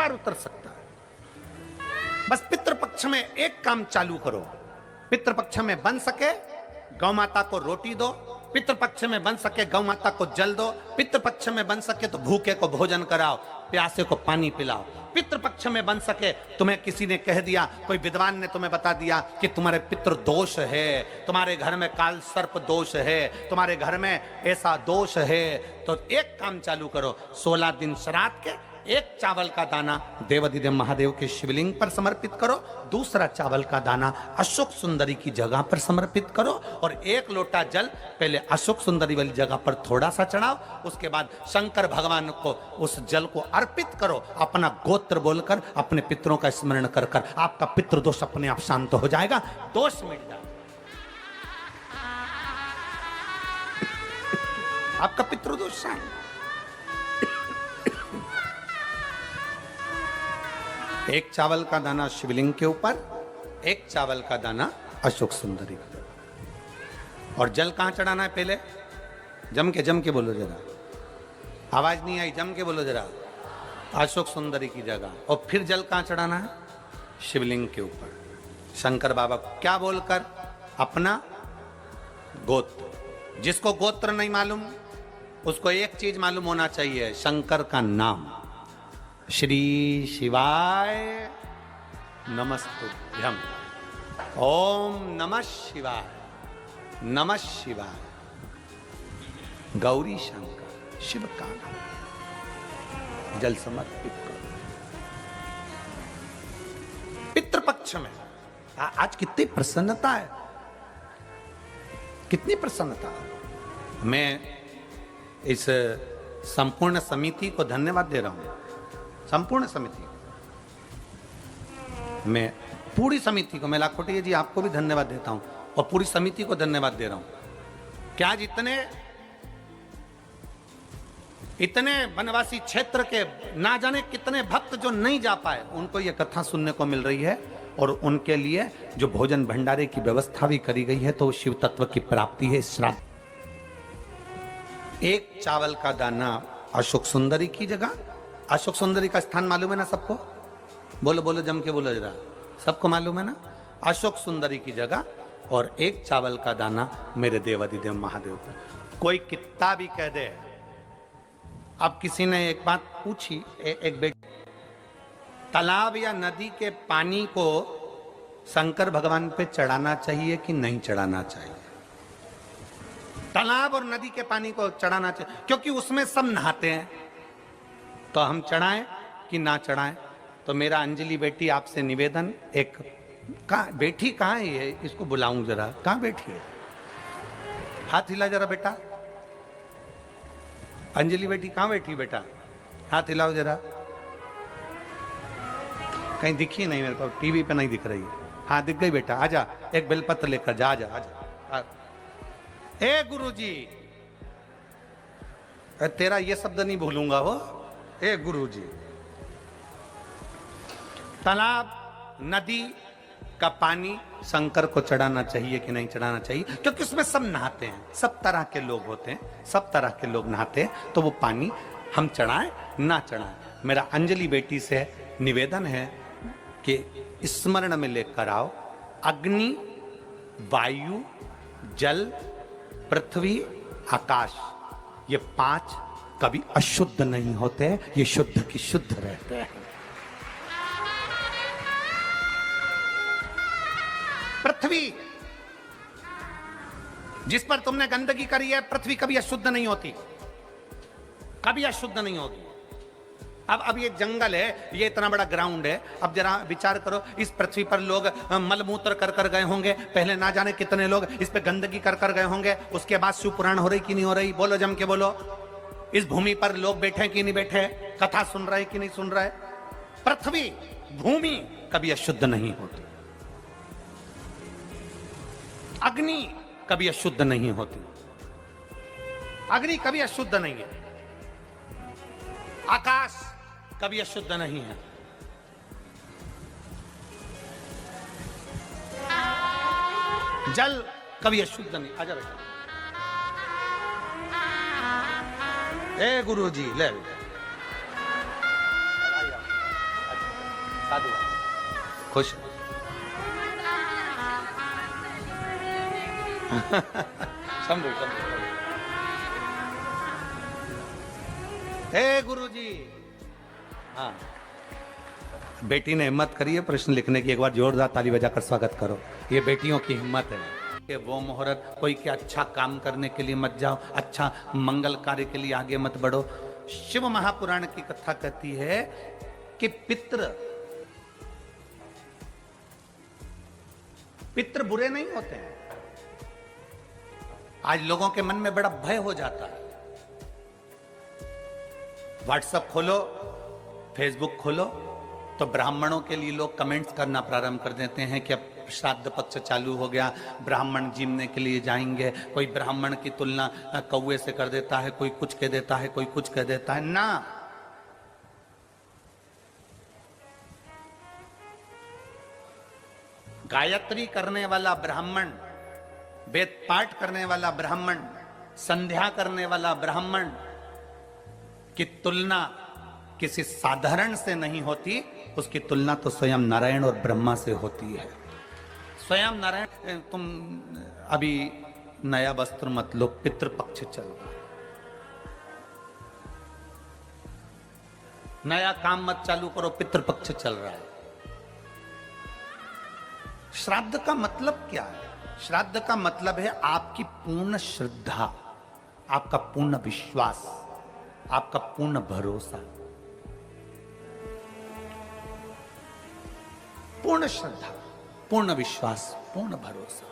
पार उतर सकता है। बस पितृपक्ष में एक काम चालू करो, पितृपक्ष में बन सके गौ माता को रोटी दो, पितृपक्ष में बन सके गौ माता को जल दो, पितृपक्ष में बन सके तो भूखे को भोजन कराओ, प्यासे को पानी पिलाओ। पितृपक्ष में बन सके, तुम्हें किसी ने कह दिया, कोई विद्वान ने तुम्हें बता दिया कि तुम्हारे पितृ दोष है, तुम्हारे घर में काल सर्प दोष है, तुम्हारे घर में ऐसा दोष है, तो एक काम चालू करो, 16 दिन श्राद्ध के एक चावल का दाना देवाधिदेव महादेव के शिवलिंग पर समर्पित करो, दूसरा चावल का दाना अशोक सुंदरी की जगह पर समर्पित करो, और एक लोटा जल पहले अशोक सुंदरी वाली जगह पर थोड़ा सा चढ़ाओ, उसके बाद शंकर भगवान को उस जल को अर्पित करो, अपना गोत्र बोलकर, अपने पितरों का स्मरण कर कर आपका पितृदोष अपने आप शांत हो जाएगा, दोष मिट जाएगा, आपका पितृदोष शांत। एक चावल का दाना शिवलिंग के ऊपर, एक चावल का दाना अशोक सुंदरी, और जल कहां चढ़ाना है पहले? जम के बोलो जरा, आवाज नहीं आई, जम के बोलो जरा, अशोक सुंदरी की जगह। और फिर जल कहां चढ़ाना है? शिवलिंग के ऊपर, शंकर बाबा को क्या बोलकर? अपना गोत्र। जिसको गोत्र नहीं मालूम उसको एक चीज मालूम होना चाहिए, शंकर का नाम, श्री शिवाय नमस्तुभ्यम, ओम नमः शिवाय, नमः शिवाय, गौरी शंकर, शिव का नाम, जल समर्पित करो। पितृपक्ष में आज कितनी प्रसन्नता है, कितनी प्रसन्नता। मैं इस संपूर्ण समिति को धन्यवाद दे रहा हूं, संपूर्ण समिति, मैं पूरी समिति को, मैं लाखोटिया जी आपको भी धन्यवाद देता हूं, और पूरी समिति को धन्यवाद दे रहा हूं कि आज इतने वनवासी क्षेत्र के ना जाने कितने भक्त जो नहीं जा पाए, उनको यह कथा सुनने को मिल रही है, और उनके लिए जो भोजन भंडारे की व्यवस्था भी करी गई है, तो शिव तत्व की प्राप्ति है श्राद्ध। एक चावल का दाना अशोक सुंदरी की जगह, अशोक सुंदरी का स्थान मालूम है ना सबको? बोलो बोलो, जम के बोलो जरा, सबको मालूम है ना? अशोक सुंदरी की जगह, और एक चावल का दाना मेरे देवाधिदेव महादेव को। कोई कितना भी कह दे। अब किसी ने एक बात पूछी, एक बेटी, तालाब या नदी के पानी को शंकर भगवान पे चढ़ाना चाहिए कि नहीं चढ़ाना चाहिए? तालाब और नदी के पानी को चढ़ाना चाहिए, क्योंकि उसमें सब नहाते हैं, तो हम चढ़ाएं कि ना चढ़ाएं? तो मेरा अंजलि बेटी आपसे निवेदन, एक बेटी कहाँ है ये, इसको बुलाऊं जरा, कहाँ बैठी है? हाथ हिला जरा बेटा, अंजलि बेटी कहाँ बैठी बेटा? हाथ हिलाओ जरा, कहीं दिखी नहीं मेरे को, टीवी पे नहीं दिख रही है। हाँ दिख गई बेटा, आजा, एक बेलपत्र लेकर जा, आजा आजा। ए गुरुजी, तेरा ये शब्द नहीं भूलूंगा वो, ए गुरुजी। तालाब नदी का पानी शंकर को चढ़ाना चाहिए कि नहीं चढ़ाना चाहिए? क्योंकि उसमें सब नहाते हैं, सब तरह के लोग होते हैं, सब तरह के लोग नहाते हैं, तो वो पानी हम चढ़ाएं ना चढ़ाएं? मेरा अंजलि बेटी से निवेदन है कि स्मरण में लेकर आओ, अग्नि, वायु, जल, पृथ्वी, आकाश, ये 5 कभी अशुद्ध नहीं होते, ये शुद्ध की शुद्ध रहते हैं। पृथ्वी जिस पर तुमने गंदगी करी है, पृथ्वी कभी अशुद्ध नहीं होती, कभी अशुद्ध नहीं होगी। अब ये जंगल है, ये इतना बड़ा ग्राउंड है, अब जरा विचार करो, इस पृथ्वी पर लोग मलमूत्र कर कर गए होंगे, पहले ना जाने कितने लोग इस पे गंदगी कर कर गए होंगे, उसके बाद शिव पुराण हो रही कि नहीं हो रही? बोलो जम के बोलो। इस भूमि पर लोग बैठे कि नहीं बैठे, कथा सुन रहे कि नहीं सुन रहे? पृथ्वी, भूमि कभी अशुद्ध नहीं होती, अग्नि कभी अशुद्ध नहीं होती, अग्नि कभी अशुद्ध नहीं है, आकाश कभी अशुद्ध नहीं है, जल कभी अशुद्ध नहीं। आजा बेटा, ए गुरु जी ले, साधु खुश शंभू हे गुरु जी। हाँ, बेटी ने हिम्मत करी है प्रश्न लिखने की, एक बार जोरदार ताली बजाकर स्वागत करो। ये बेटियों की हिम्मत है कि वो मुहूर्त कोई के अच्छा काम करने के लिए मत जाओ, अच्छा मंगल कार्य के लिए आगे मत बढ़ो। शिव महापुराण की कथा कहती है कि पितृ बुरे नहीं होते हैं। आज लोगों के मन में बड़ा भय हो जाता है। व्हाट्सएप खोलो, फेसबुक खोलो तो ब्राह्मणों के लिए लोग कमेंट्स करना प्रारंभ कर देते हैं कि अब श्राद्ध पक्ष चालू हो गया, ब्राह्मण जीमने के लिए जाएंगे। कोई ब्राह्मण की तुलना कौवे से कर देता है, कोई कुछ कह देता है, कोई कुछ कह देता है। ना, गायत्री करने वाला ब्राह्मण, वेद पाठ करने वाला ब्राह्मण, संध्या करने वाला ब्राह्मण की तुलना किसी साधारण से नहीं होती, उसकी तुलना तो स्वयं नारायण और ब्रह्मा से होती है। स्वयं नारायण, तुम अभी नया वस्त्र मत लो, पितृपक्ष चल रहा है, नया काम मत चालू करो, पितृपक्ष चल रहा है। श्राद्ध का मतलब क्या है? श्राद्ध का मतलब है आपकी पूर्ण श्रद्धा, आपका पूर्ण विश्वास, आपका पूर्ण भरोसा। पूर्ण श्रद्धा, पूर्ण विश्वास, पूर्ण भरोसा।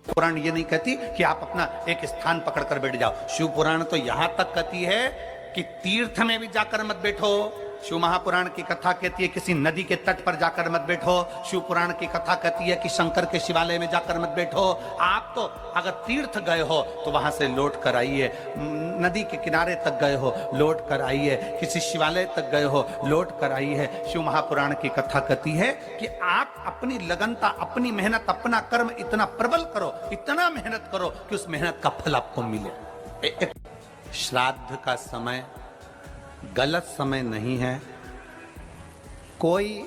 पुराण ये नहीं कहती कि आप अपना एक स्थान पकड़कर बैठ जाओ। शिव पुराण तो यहां तक कहती है कि तीर्थ में भी जाकर मत बैठो। शिव महापुराण की कथा कहती है किसी नदी के तट पर जाकर मत बैठो। शिव पुराण की कथा कहती है कि शंकर के शिवालय में जाकर मत बैठो। आप तो अगर तीर्थ गए हो तो वहां से लौट कर आइए, नदी के किनारे तक गए हो लौट कर आइए, किसी शिवालय तक गए हो लौट कर आइए। शिव महापुराण की कथा कहती है कि आप अपनी लगनता, अपनी मेहनत, अपना कर्म इतना प्रबल करो, इतना मेहनत करो कि उस मेहनत का फल आपको मिले। श्राद्ध का समय गलत समय नहीं है। कोई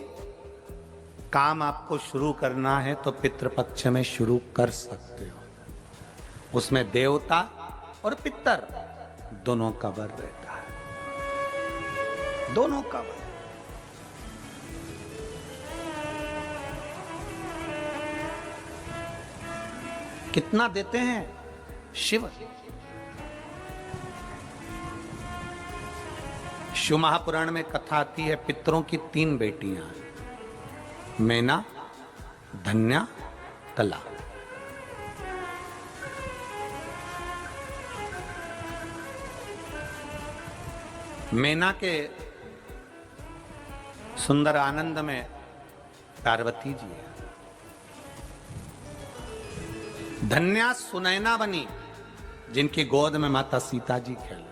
काम आपको शुरू करना है तो पितृपक्ष में शुरू कर सकते हो। उसमें देवता और पितर दोनों का वर रहता है, दोनों का वर। कितना देते हैं शिव? शिव महापुराण में कथा आती है, पितरों की 3 बेटियां, मैना, धन्या, कला। मैना के सुंदर आनंद में पार्वती जी है। धन्या सुनैना बनी, जिनकी गोद में माता सीता जी खेले।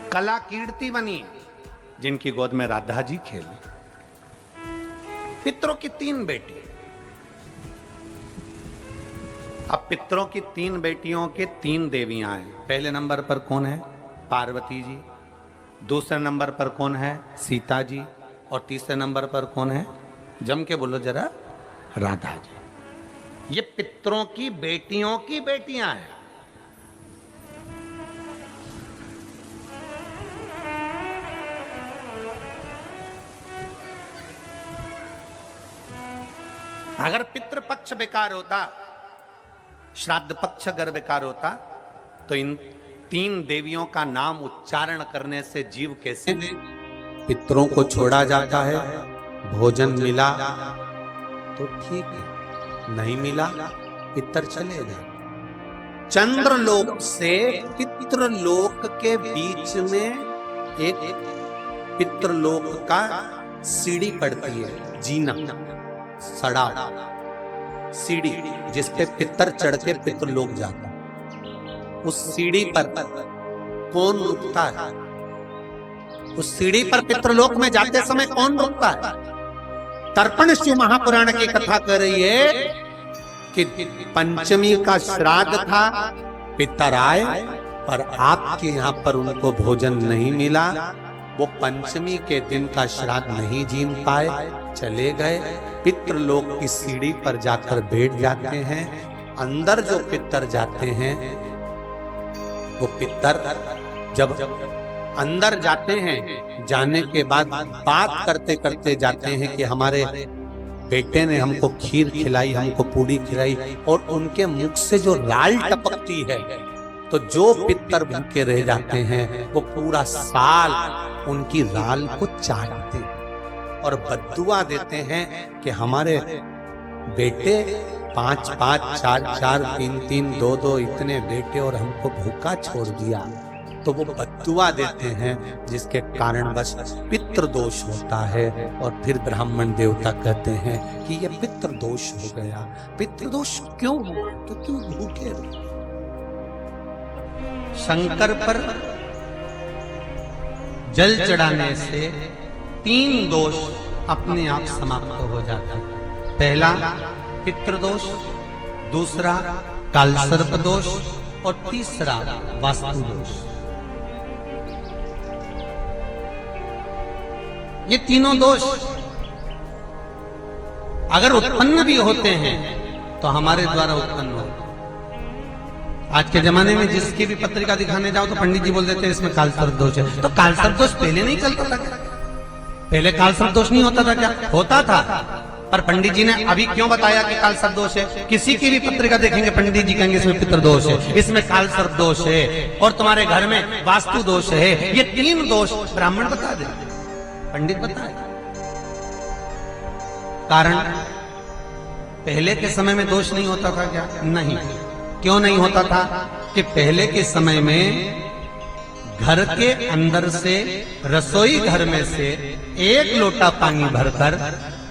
कला कीर्ति बनी, जिनकी गोद में राधा जी खेले। पितरों की 3 बेटी। अब पितरों की 3 बेटियों के 3 देवियां हैं। पहले नंबर पर कौन है? पार्वती जी। दूसरे नंबर पर कौन है? सीता जी। और तीसरे नंबर पर कौन है? जम के बोलो जरा, राधा जी। ये पितरों की बेटियों की बेटियां हैं। अगर पितृपक्ष बेकार होता, श्राद्ध पक्ष अगर बेकार होता, तो इन 3 देवियों का नाम उच्चारण करने से जीव कैसे? पितरों को छोड़ा जाता है, भोजन मिला तो ठीक है, नहीं मिला पितर चले गए। चंद्रलोक से पितृलोक के बीच में एक पितृलोक का सीढ़ी पड़ती है, जीना, सड़ा सीढ़ी, जिसपे पितर चढ़ के पितृलोक जाता। उस सीढ़ी पर कौन रुकता है? उस सीढ़ी पर पितृलोक में जाते समय कौन रुकता है? तर्पण शिव महापुराण की कथा कर रही है कि पंचमी का श्राद्ध था, पितर आए पर आपके यहाँ पर उनको भोजन नहीं मिला, वो पंचमी के दिन का श्राद्ध नहीं जीन पाए, चले गए। पितृलोक की सीढ़ी पर जाकर बैठ जाते हैं। अंदर जो पितर जाते हैं, वो पितर जब अंदर जाते हैं, जाने के बाद बात करते करते जाते हैं कि हमारे बेटे ने हमको खीर खिलाई, हमको पूरी खिलाई, और उनके मुख से जो राल टपकती है, तो जो पितर भूखे रह जाते हैं वो पूरा साल उनकी राल को चाटते हैं और बद्दुआ देते हैं कि हमारे बेटे 5 5 4 4 3 3 2 2 इतने बेटे और हमको भूखा छोड़ दिया। तो वो बद्दुआ देते हैं, जिसके कारणवश पितृदोष होता है। और फिर ब्राह्मण देवता कहते हैं कि ये पितृदोष हो गया। पितृदोष क्यों हुआ? क्योंकि भूखे रहे। शंकर पर जल चढ़ाने से 3 दोष अपने आप समाप्त हो जाते हैं। पहला पितृदोष, दूसरा कालसर्प दोष और तीसरा वास्तु दोष। ये तीनों दोष अगर उत्पन्न भी होते हैं तो हमारे द्वारा उत्पन्न होते। आज के जमाने में जिसकी भी पत्रिका दिखाने जाओ तो पंडित जी बोल देते हैं इसमें कालसर्प दोष है। तो कालसर्प दोष पहले नहीं चलता था क्या? पहले कालसर्प दोष नहीं होता था क्या? होता था, पर पंडित जी ने अभी क्यों बताया कि कालसर्प दोष है? किसी की भी पत्रिका देखेंगे पंडित जी कहेंगे इसमें पितृ दोष है, इसमें कालसर्प दोष है और तुम्हारे घर में वास्तु दोष है। ये 3 दोष ब्राह्मण बता दे, पंडित बताए। कारण पहले के समय में दोष नहीं होता था क्या? नहीं। क्यों नहीं होता था? कि पहले के समय में घर के अंदर से रसोई घर में से 1 लोटा पानी भरकर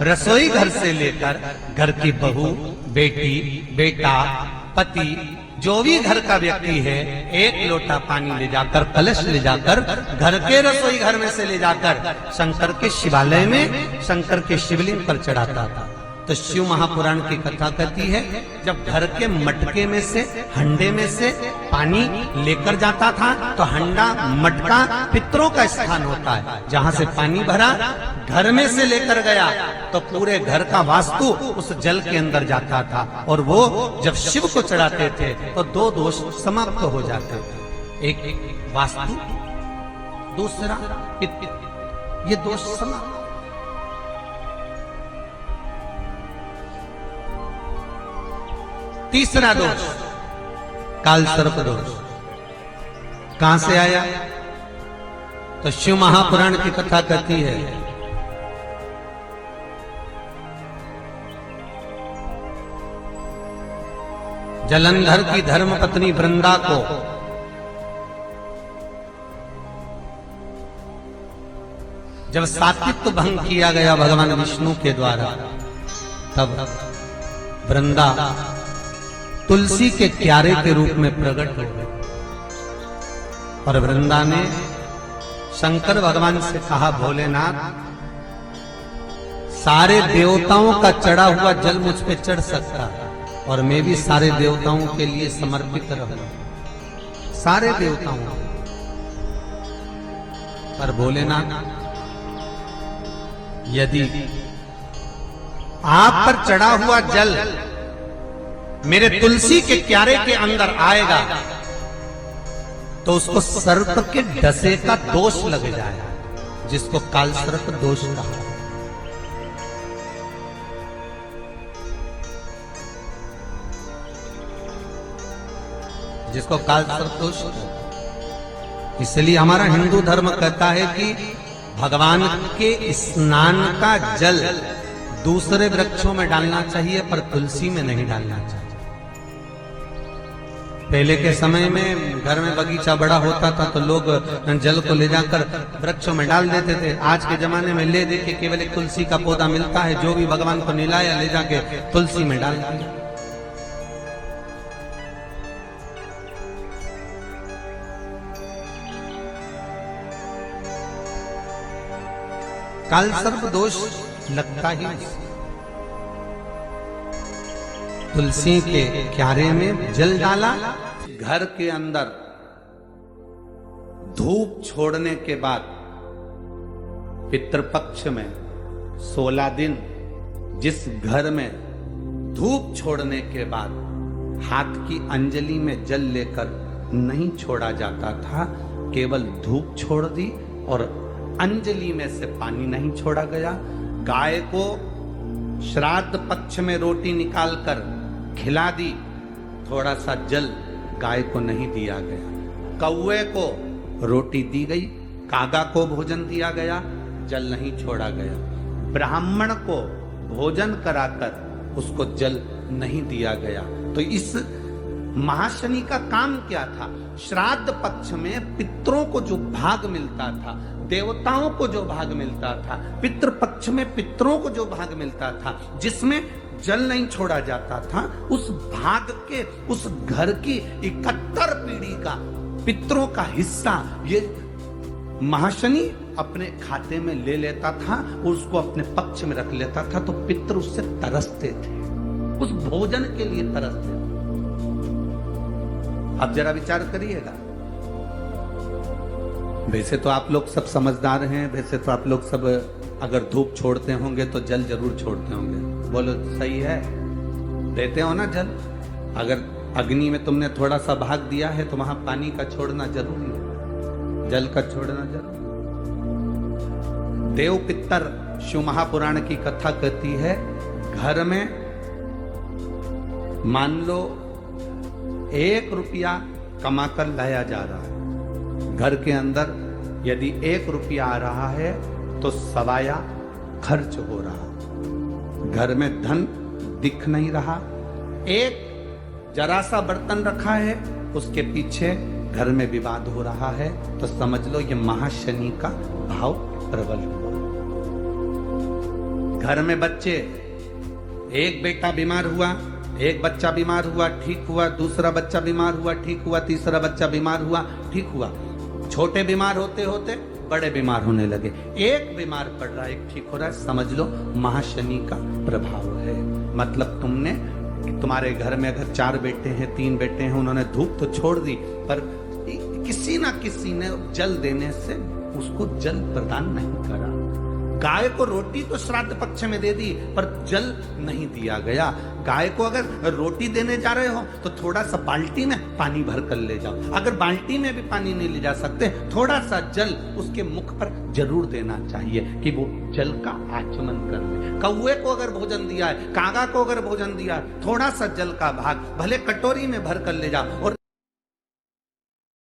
रसोई घर से लेकर घर की बहू, बेटी, बेटा, पति, जो भी घर का व्यक्ति है 1 लोटा पानी ले जाकर, कलश ले जाकर घर के रसोई घर में से ले जाकर शंकर के शिवालय में, शंकर के शिवलिंग पर चढ़ाता था। तो शिव महापुराण की कथा कहती है जब घर के मटके में से, हंडे में से पानी लेकर जाता था तो हंडा, मटका पितरों का स्थान होता है। जहां से पानी भरा घर में से लेकर गया तो पूरे घर का वास्तु उस जल के अंदर जाता था। और वो जब शिव को चढ़ाते थे तो 2 दोष समाप्त हो जाते थे। एक वास्तु, दूसरा पितृ। ये दोष समाप्त। तीसरा दोष कालसर्प दोष कहां से आया? तो शिव महापुराण की कथा कहती है जलंधर की धर्मपत्नी वृंदा को जब सात्वित्व भंग किया गया भगवान विष्णु के द्वारा, तब वृंदा तुलसी के क्यारे के रूप में प्रकट हो गई। और वृंदा ने शंकर भगवान से कहा, भोलेनाथ, सारे देवताओं का चढ़ा हुआ जल मुझ पे चढ़ सकता और मैं भी सारे देवताओं के लिए समर्पित रहूं, सारे देवताओं। पर भोलेनाथ, यदि आप पर चढ़ा हुआ जल मेरे तुलसी के क्यारे के अंदर आएगा तो उसको सर्प के डसे का दोष लग जाएगा, जिसको कालसर्प दोष कहा। जिसको कालसर्प दोष। इसलिए हमारा हिंदू धर्म कहता है कि भगवान के स्नान का जल दूसरे वृक्षों में डालना चाहिए पर तुलसी में नहीं डालना चाहिए। पहले के समय में घर में बगीचा बड़ा होता था तो लोग जल को ले जाकर वृक्षों में डाल देते थे। आज के जमाने में ले दे के केवल एक तुलसी का पौधा मिलता है, जो भी भगवान को निलाया ले जाके तुलसी में डाल दिया। कालसर्प दोष लगता ही तुलसी के क्यारे में जल डाला, घर के अंदर धूप छोड़ने के बाद पितृपक्ष में 16 दिन जिस घर में धूप छोड़ने के बाद हाथ की अंजलि में जल लेकर नहीं छोड़ा जाता था, केवल धूप छोड़ दी और अंजलि में से पानी नहीं छोड़ा गया। गाय को श्राद्ध पक्ष में रोटी निकालकर खिला दी, थोड़ा सा जल गाय को नहीं दिया गया। कौवे को रोटी दी गई, कागा को भोजन दिया गया, जल नहीं छोड़ा गया। ब्राह्मण को भोजन कराकर उसको जल नहीं दिया गया। तो इस महाशनि का काम क्या था? श्राद्ध पक्ष में पितरों को जो भाग मिलता था, देवताओं को जो भाग मिलता था, पितृ पक्ष में पितरों को जो भाग मिलता था, जिसमें जल नहीं छोड़ा जाता था, उस भाग के उस घर की 71 पीढ़ी का पितरों का हिस्सा ये महाशनि अपने खाते में ले लेता था, उसको अपने पक्ष में रख लेता था। तो पितृ उससे तरसते थे, उस भोजन के लिए तरसते थे। अब जरा विचार करिएगा। वैसे तो आप लोग सब समझदार हैं, वैसे तो आप लोग सब अगर धूप छोड़ते होंगे तो जल जरूर छोड़ते होंगे। बोलो सही है, देते हो ना जल। अगर अग्नि में तुमने थोड़ा सा भाग दिया है तो वहां पानी का छोड़ना जरूरी है, जल का छोड़ना जरूरी। देव पितर शिव महापुराण की कथा कहती है, घर में मान लो 1 रुपया कमाकर लाया जा रहा है, घर के अंदर यदि 1 रुपया आ रहा है तो सवाया खर्च हो रहा, घर में धन दिख नहीं रहा। एक जरा सा बर्तन रखा है, उसके पीछे घर में विवाद हो रहा है, तो समझ लो ये महाशनि का भाव प्रबल हुआ। घर में बच्चे, एक बेटा बीमार हुआ, एक बच्चा बीमार हुआ, ठीक हुआ, दूसरा बच्चा बीमार हुआ, ठीक हुआ, तीसरा बच्चा बीमार हुआ, ठीक हुआ। छोटे बीमार होते होते बड़े बीमार होने लगे, एक बीमार पड़ रहा है, एक ठीक हो रहा है, समझ लो महाशनि का प्रभाव है। मतलब तुम्हारे घर में अगर 4 बेटे हैं, 3 बेटे हैं, उन्होंने धूप तो छोड़ दी, पर किसी ना किसी ने जल देने से उसको जल प्रदान नहीं करा। गाय को रोटी तो श्राद्ध पक्ष में दे दी, पर जल नहीं दिया गया। गाय को अगर रोटी देने जा रहे हो तो थोड़ा सा बाल्टी में पानी भर कर ले जाओ। अगर बाल्टी में भी पानी नहीं ले जा सकते, थोड़ा सा जल उसके मुख पर जरूर देना चाहिए कि वो जल का आचमन कर ले। कौवे को अगर भोजन दिया है, कागा को अगर भोजन दिया है, थोड़ा सा जल का भाग भले कटोरी में भर कर ले जाओ और